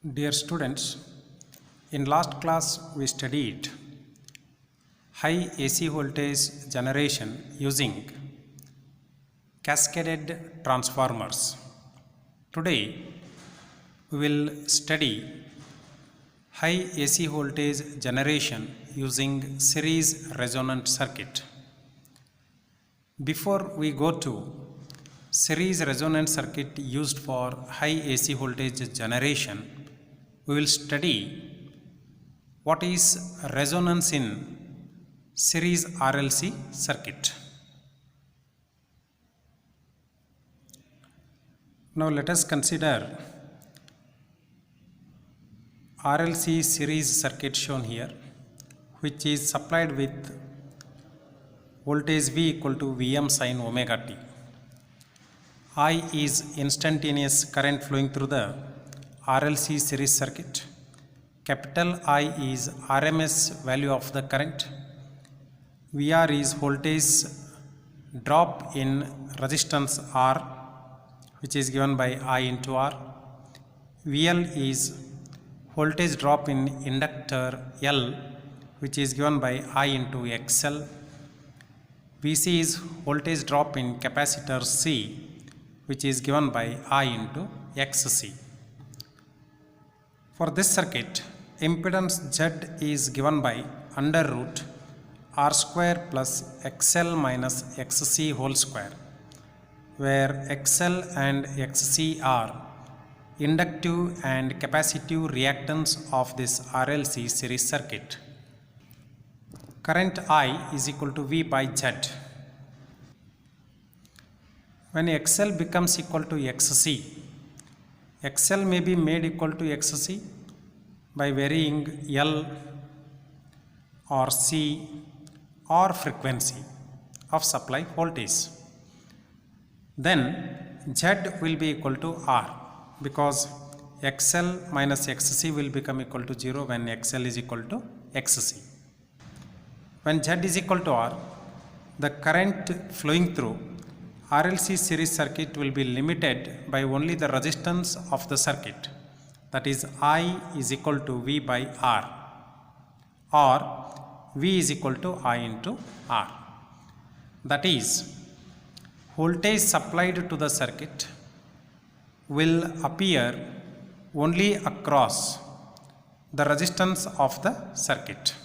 Dear students, in last class we studied high AC voltage generation using cascaded transformers. Today we will study high AC voltage generation using series resonant circuit. Before we go to series resonant circuit used for high AC voltage generation, we will study what is resonance in series RLC circuit. Now let us consider RLC series circuit shown here, which is supplied with voltage V equal to Vm sin omega t. I is instantaneous current flowing through the RLC series circuit. Capital I is RMS value of the current. VR is voltage drop in resistance R, which is given by I into R. VL is voltage drop in inductor L, which is given by I into XL. VC is voltage drop in capacitor C, which is given by I into XC. For this circuit, impedance Z is given by under root R square plus XL minus XC whole square, where XL and XC are inductive and capacitive reactance of this RLC series circuit. Current I is equal to V by Z. When XL becomes equal to XC, XL may be made equal to XC by varying L or C or frequency of supply voltage. Then Z will be equal to R, because XL minus XC will become equal to 0 when XL is equal to XC. When Z is equal to R, the current flowing through RLC series circuit will be limited by only the resistance of the circuit, that is I is equal to V by R, or V is equal to I into R. That is, voltage supplied to the circuit will appear only across the resistance of the circuit.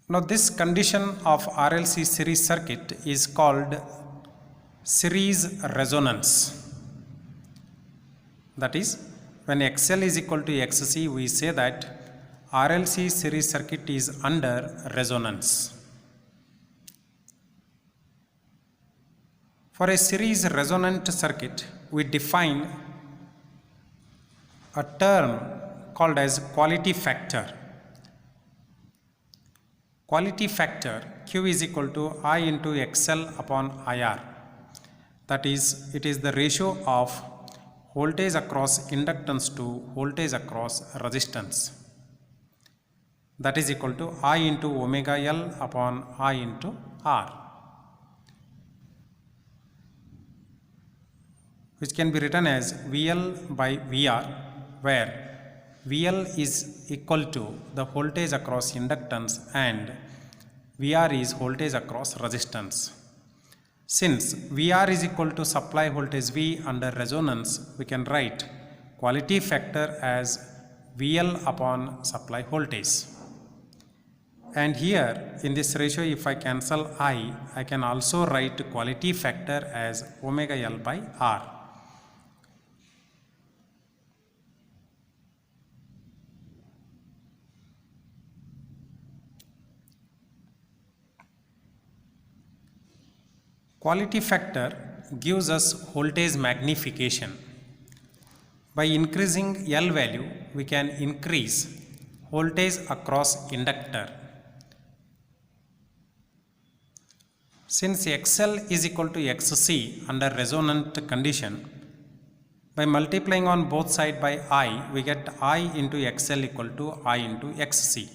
Now this condition of RLC series circuit is called series resonance. That is, when XL is equal to XC, we say that RLC series circuit is under resonance. For a series resonant circuit, we define a term called as quality factor. Quality factor Q is equal to I into XL upon IR. That is, it is the ratio of voltage across inductance to voltage across resistance. That is equal to I into omega L upon I into R, which can be written as VL by VR, where VL is equal to the voltage across inductance and VR is voltage across resistance. Since VR is equal to supply voltage V under resonance, we can write quality factor as VL upon supply voltage. And here in this ratio, if I cancel I can also write quality factor as omega L by R. Quality factor gives us voltage magnification. By increasing L value, we can increase voltage across inductor. Since XL is equal to XC under resonant condition, by multiplying on both sides by I, we get I into XL equal to I into XC.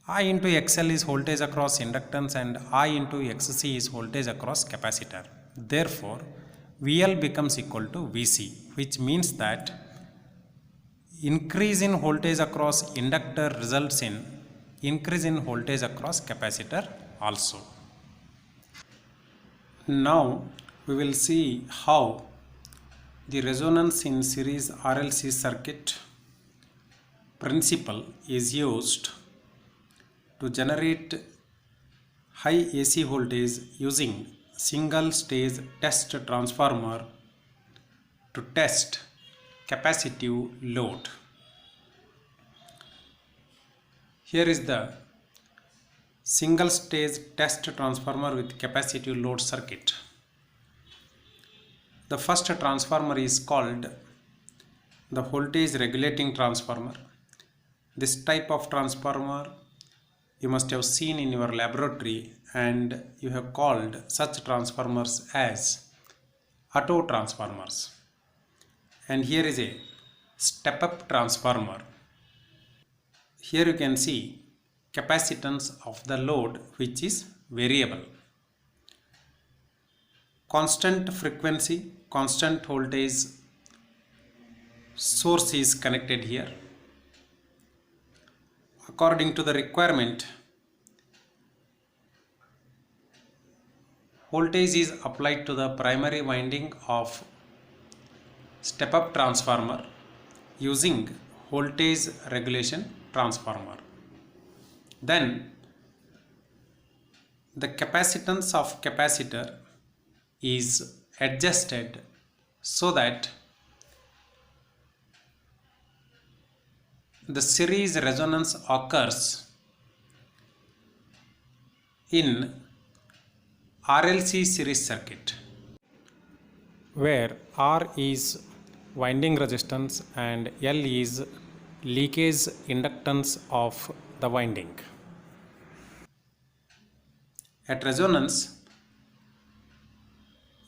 I into XL is voltage across inductance and I into XC is voltage across capacitor. Therefore, VL becomes equal to VC, which means that increase in voltage across inductor results in increase in voltage across capacitor also. Now we will see how the resonance in series RLC circuit principle is used to generate high AC voltage using single stage test transformer to test capacitive load. Here is the single stage test transformer with capacitive load circuit. The first transformer is called the voltage regulating transformer. This type of transformer you must have seen in your laboratory, and you have called such transformers as auto transformers. And here is a step-up transformer. Here you can see capacitance of the load which is variable. Constant frequency, constant voltage source is connected here. According to the requirement, voltage is applied to the primary winding of step-up transformer using voltage regulation transformer. Then the capacitance of capacitor is adjusted so that the series resonance occurs in RLC series circuit, where R is winding resistance and L is leakage inductance of the winding. At resonance,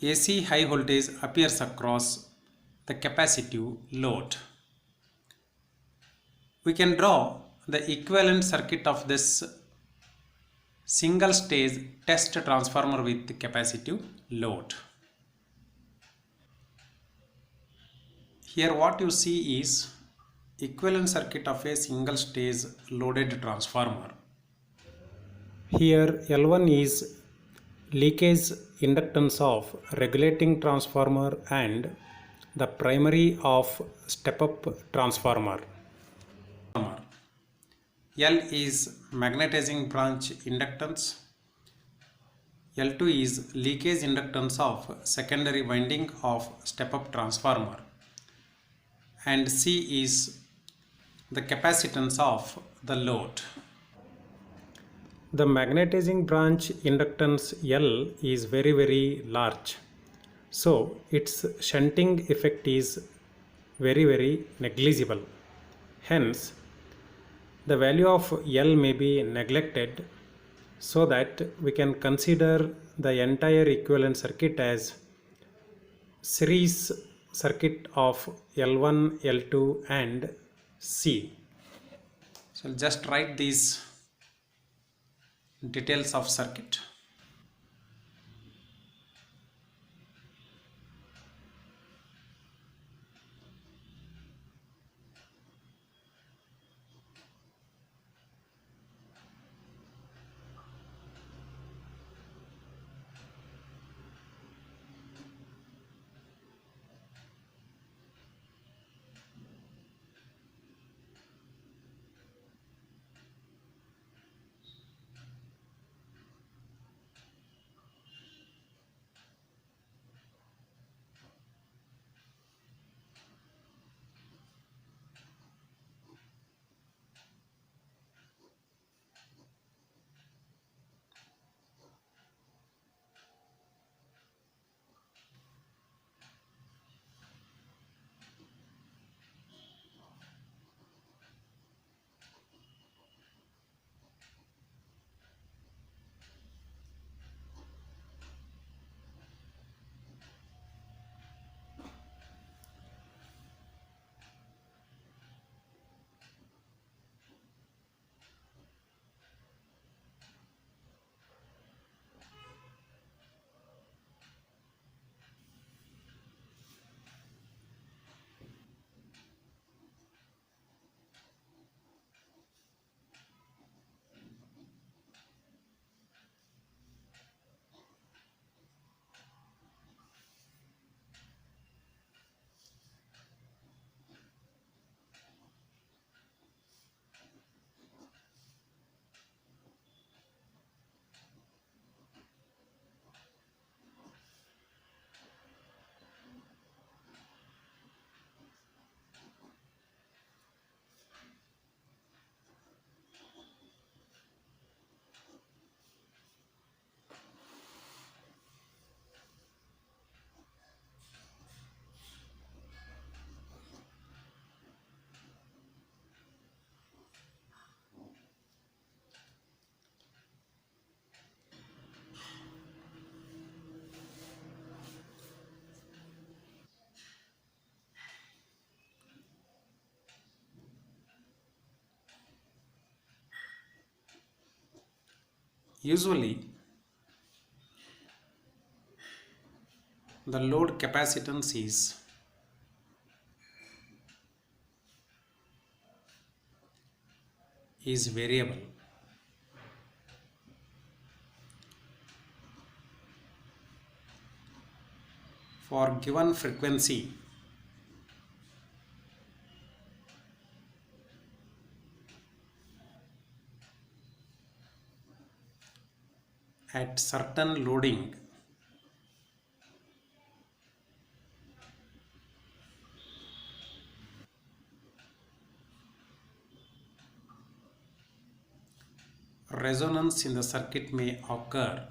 AC high voltage appears across the capacitive load. We can draw the equivalent circuit of this single stage test transformer with capacitive load. Here what you see is equivalent circuit of a single stage loaded transformer. Here L1 is leakage inductance of regulating transformer and the primary of step-up transformer. L is magnetizing branch inductance. L2 is leakage inductance of secondary winding of step-up transformer. And C is the capacitance of the load. The magnetizing branch inductance L is very large. So its shunting effect is very negligible. Hence, the value of L may be neglected so that we can consider the entire equivalent circuit as series circuit of L1, L2 and C. So just write these details of circuit. Usually the load capacitance is variable. For given frequency, at certain loading, resonance in the circuit may occur.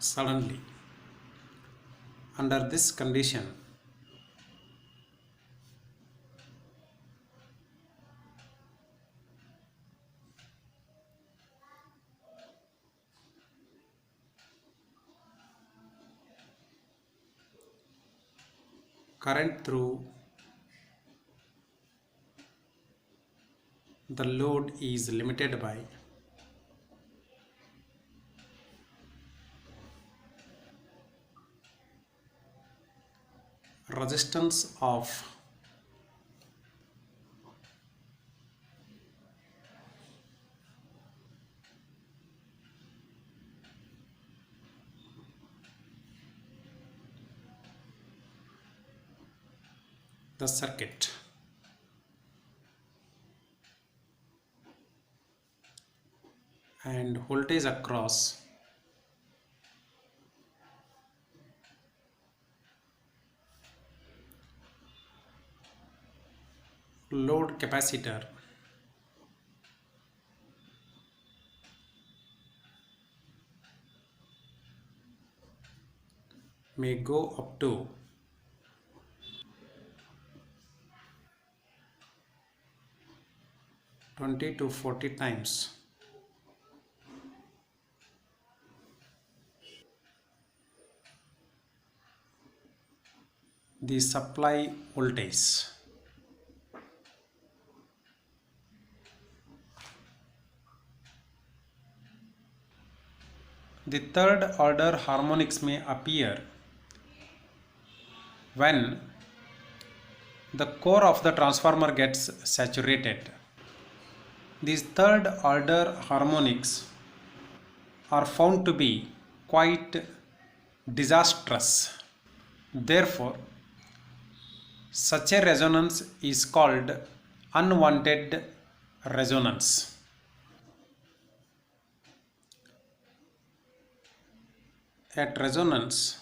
Suddenly. Under this condition, current through the load is limited by resistance of the circuit. And voltage across load capacitor may go up to 20 to 40 times the supply voltage. The third order harmonics may appear when the core of the transformer gets saturated. These third order harmonics are found to be quite disastrous. Therefore, such a resonance is called unwanted resonance. At resonance,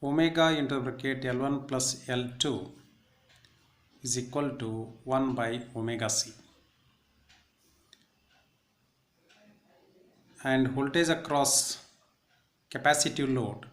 omega into bracket L1 plus L2 is equal to 1 by omega c. And voltage across capacitive load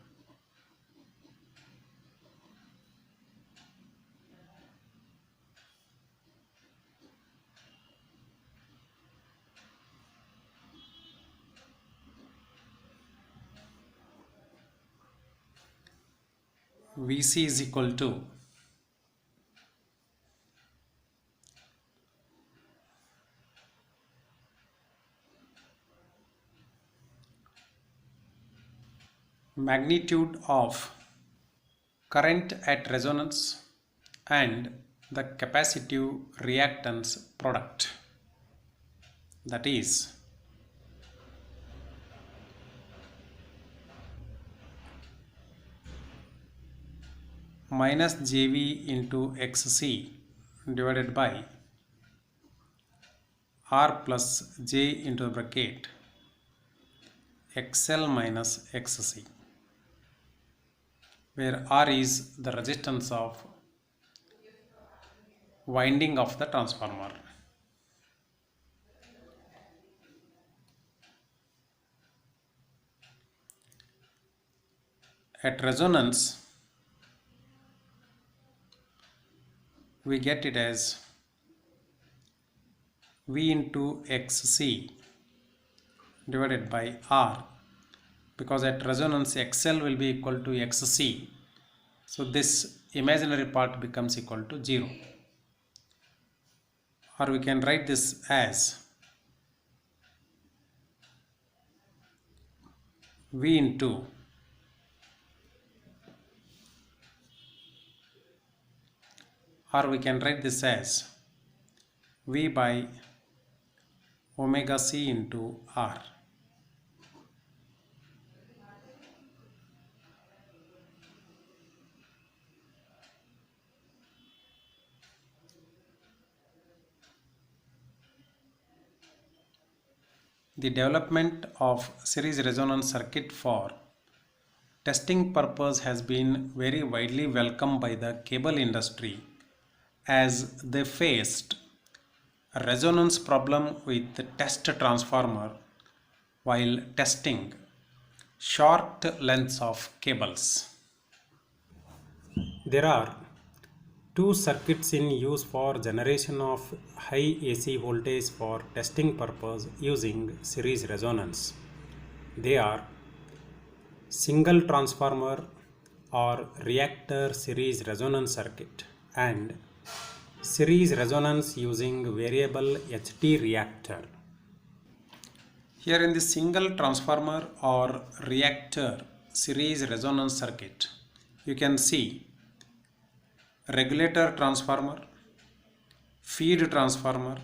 Vc is equal to magnitude of current at resonance and the capacitive reactance product, that is minus Jv into Xc divided by R plus J into the bracket XL minus Xc, where R is the resistance of winding of the transformer. At resonance, we get it as V into XC divided by R, because at resonance XL will be equal to XC. So this imaginary part becomes equal to 0. Or we can write this as V into or we can write this as V by omega C into R. The development of series resonance circuit for testing purpose has been very widely welcomed by the cable industry, as they faced a resonance problem with the test transformer while testing short lengths of cables. There are two circuits in use for generation of high AC voltage for testing purpose using series resonance. They are single transformer or reactor series resonance circuit and series resonance using variable HT reactor. Here in the single transformer or reactor series resonance circuit, you can see regulator transformer, feed transformer,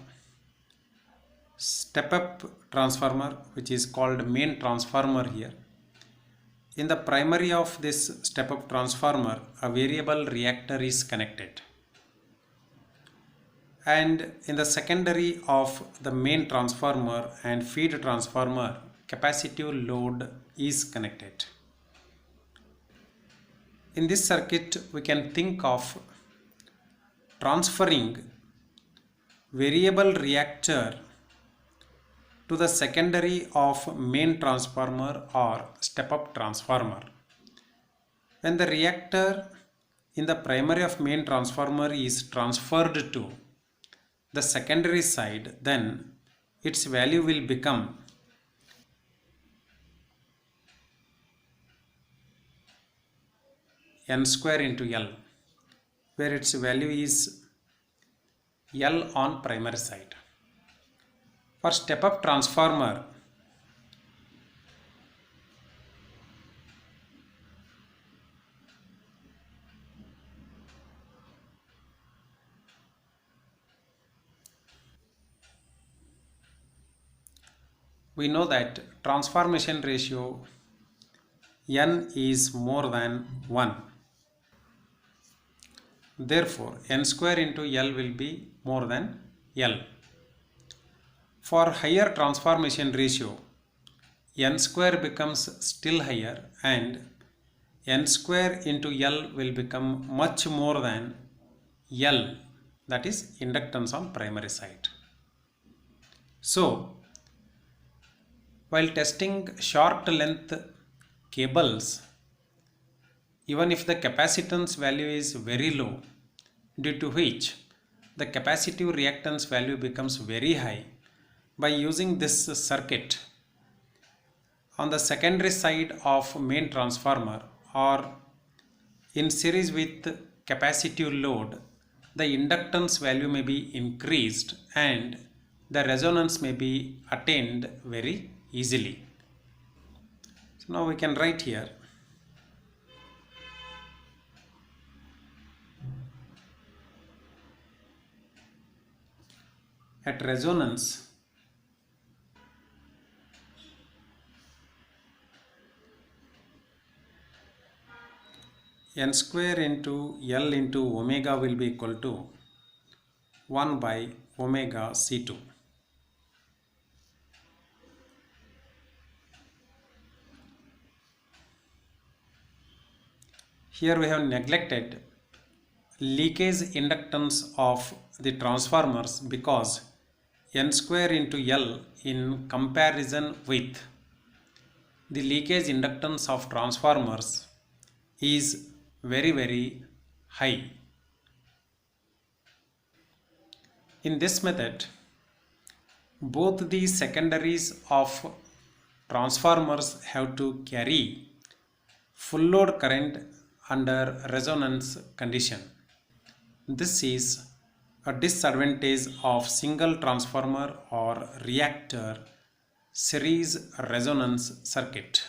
step-up transformer, which is called main transformer here. In the primary of this step-up transformer, a variable reactor is connected. And in the secondary of the main transformer and feed transformer, capacitive load is connected. In this circuit, we can think of transferring variable reactor to the secondary of main transformer or step-up transformer. When the reactor in the primary of main transformer is transferred to the secondary side, then its value will become N square into L, where its value is L on primary side. For step-up transformer, we know that transformation ratio N is more than 1. Therefore, N square into L will be more than L. For higher transformation ratio, N square becomes still higher and N square into L will become much more than L, that is inductance on primary side. So, while testing short length cables, even if the capacitance value is very low, due to which the capacitive reactance value becomes very high, by using this circuit on the secondary side of main transformer or in series with capacitive load, the inductance value may be increased and the resonance may be attained very easily. So now we can write here at resonance N square into L into omega will be equal to 1 by omega C2. Here we have neglected leakage inductance of the transformers because N square into L in comparison with the leakage inductance of transformers is very high. In this method, Both the secondaries of transformers have to carry full load current under resonance condition. This is a disadvantage of single transformer or reactor series resonance circuit.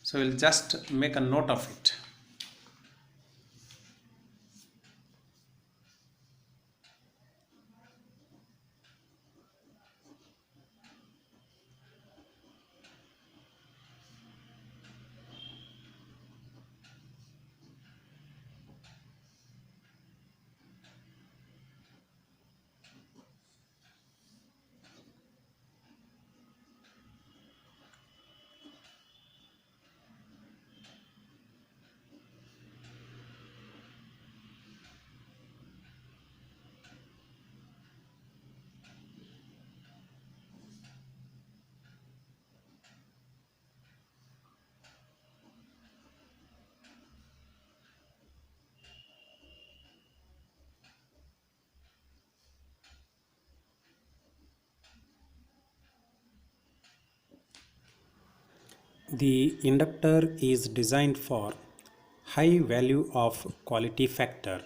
So we'll just make a note of it. The inductor is designed for high value of quality factor.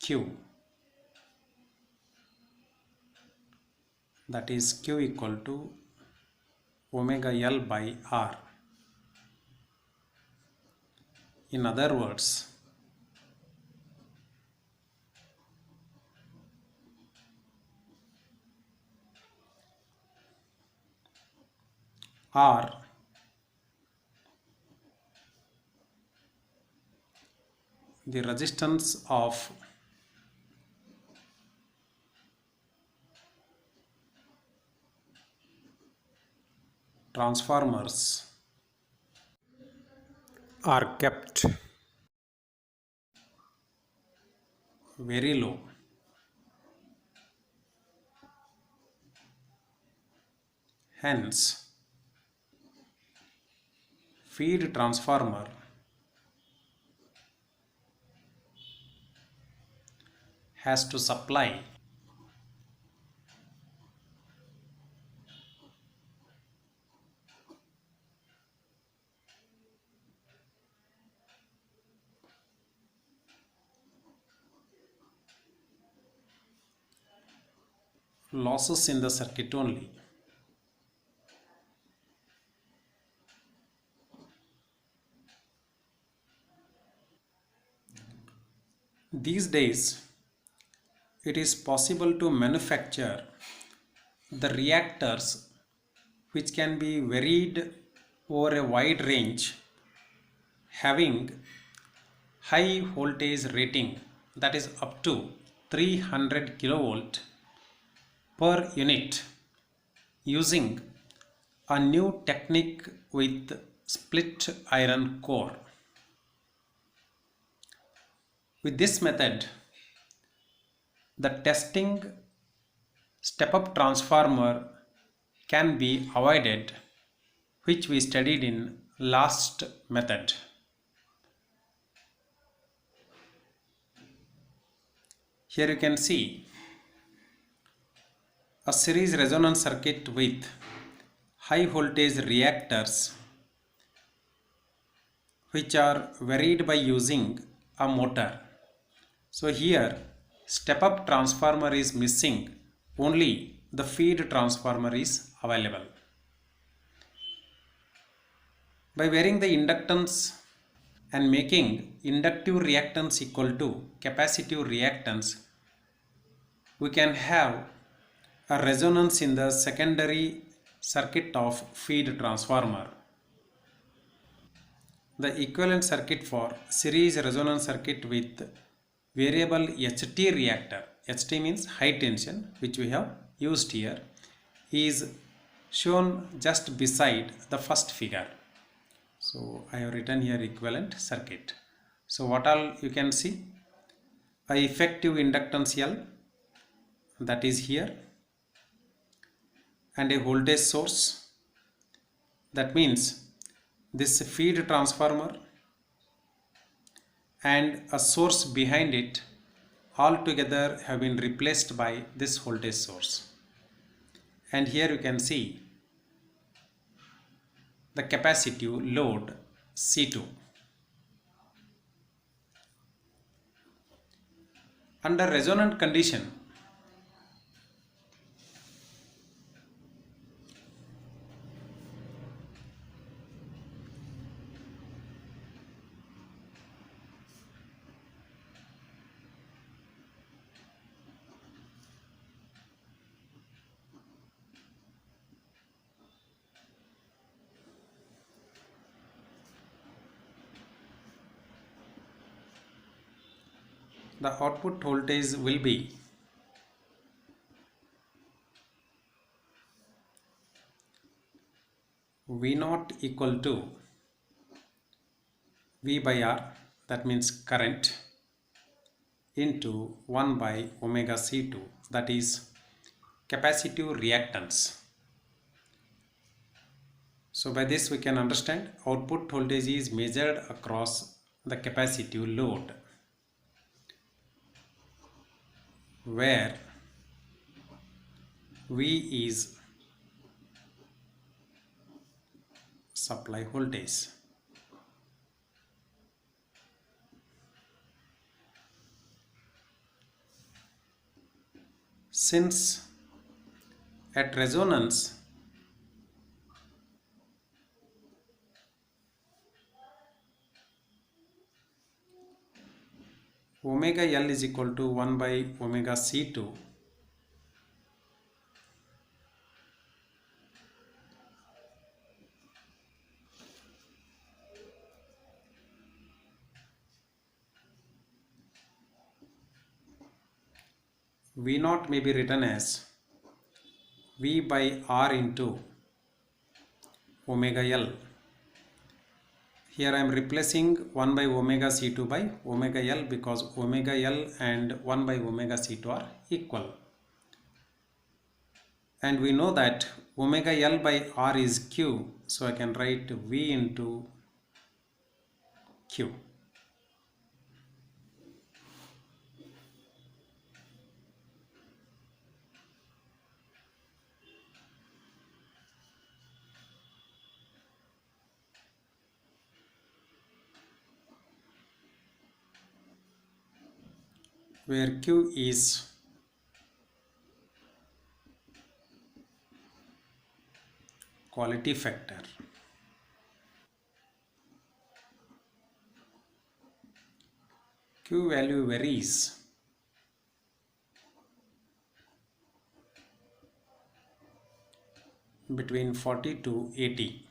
Q, that is Q equal to omega L by R. In other words, R the resistance of transformers are kept very low. Hence, feed transformer has to supply losses in the circuit only. These days, it is possible to manufacture the reactors which can be varied over a wide range, having high voltage rating, that is up to 300 kilovolt per unit, using a new technique with split iron core. With this method, the testing step-up transformer can be avoided, which we studied in last method. Here you can see a series resonance circuit with high voltage reactors which are varied by using a motor. So here step-up transformer is missing, only the feed transformer is available. By varying the inductance and making inductive reactance equal to capacitive reactance, we can have a resonance in the secondary circuit of feed transformer. The equivalent circuit for series resonance circuit with variable HT reactor, HT means high tension, which we have used here, is shown just beside the first figure. So I have written here equivalent circuit. So what all you can see, a effective inductance L, that is here, and a voltage source, that means this feed transformer and a source behind it all together have been replaced by this voltage source. And here you can see the capacitive load C2. Under resonant condition, the output voltage will be V0 equal to V by R, that means current, into 1 by omega C2, that is capacitive reactance. So by this we can understand output voltage is measured across the capacitive load, where V is supply voltage. Since at resonance omega L is equal to 1 by omega C2, V0 may be written as V by R into omega L. Here I am replacing 1 by omega C2 by omega L because omega L and 1 by omega C2 are equal. And we know that omega L by R is Q, so I can write V into Q. Where Q is quality factor. Q value varies between 40 to 80.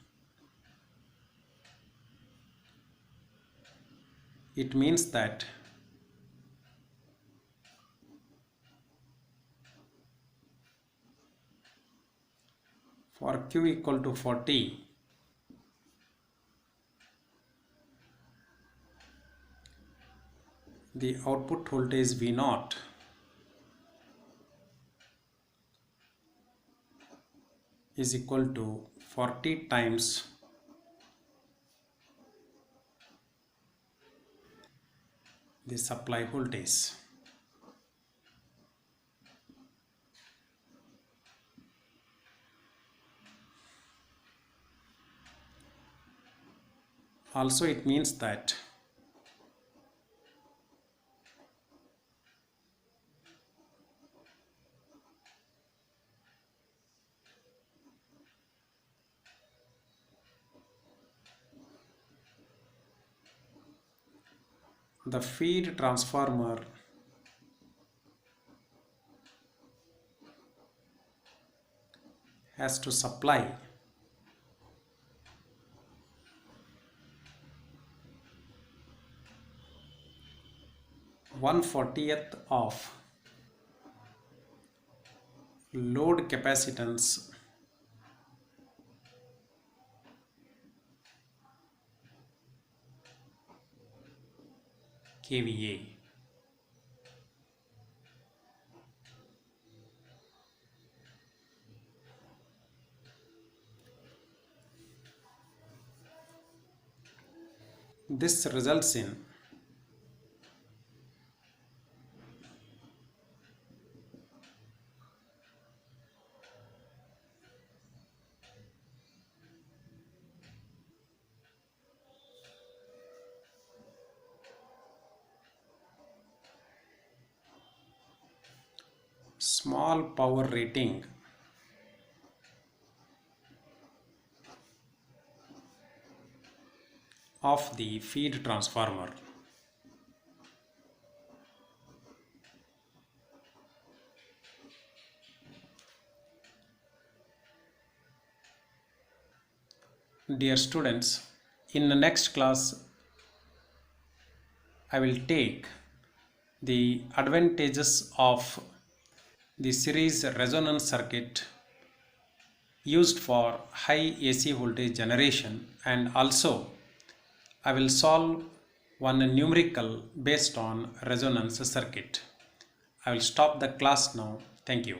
It means that for Q equal to 40, the output voltage V0 is equal to 40 times the supply voltage. Also it means that the feed transformer has to supply 1/40th of load capacitance kVA. This results in small power rating of the feed transformer. Dear students, in the next class I will take the advantages of the series resonance circuit used for high AC voltage generation, and also I will solve one numerical based on resonance circuit. I will stop the class now. Thank you.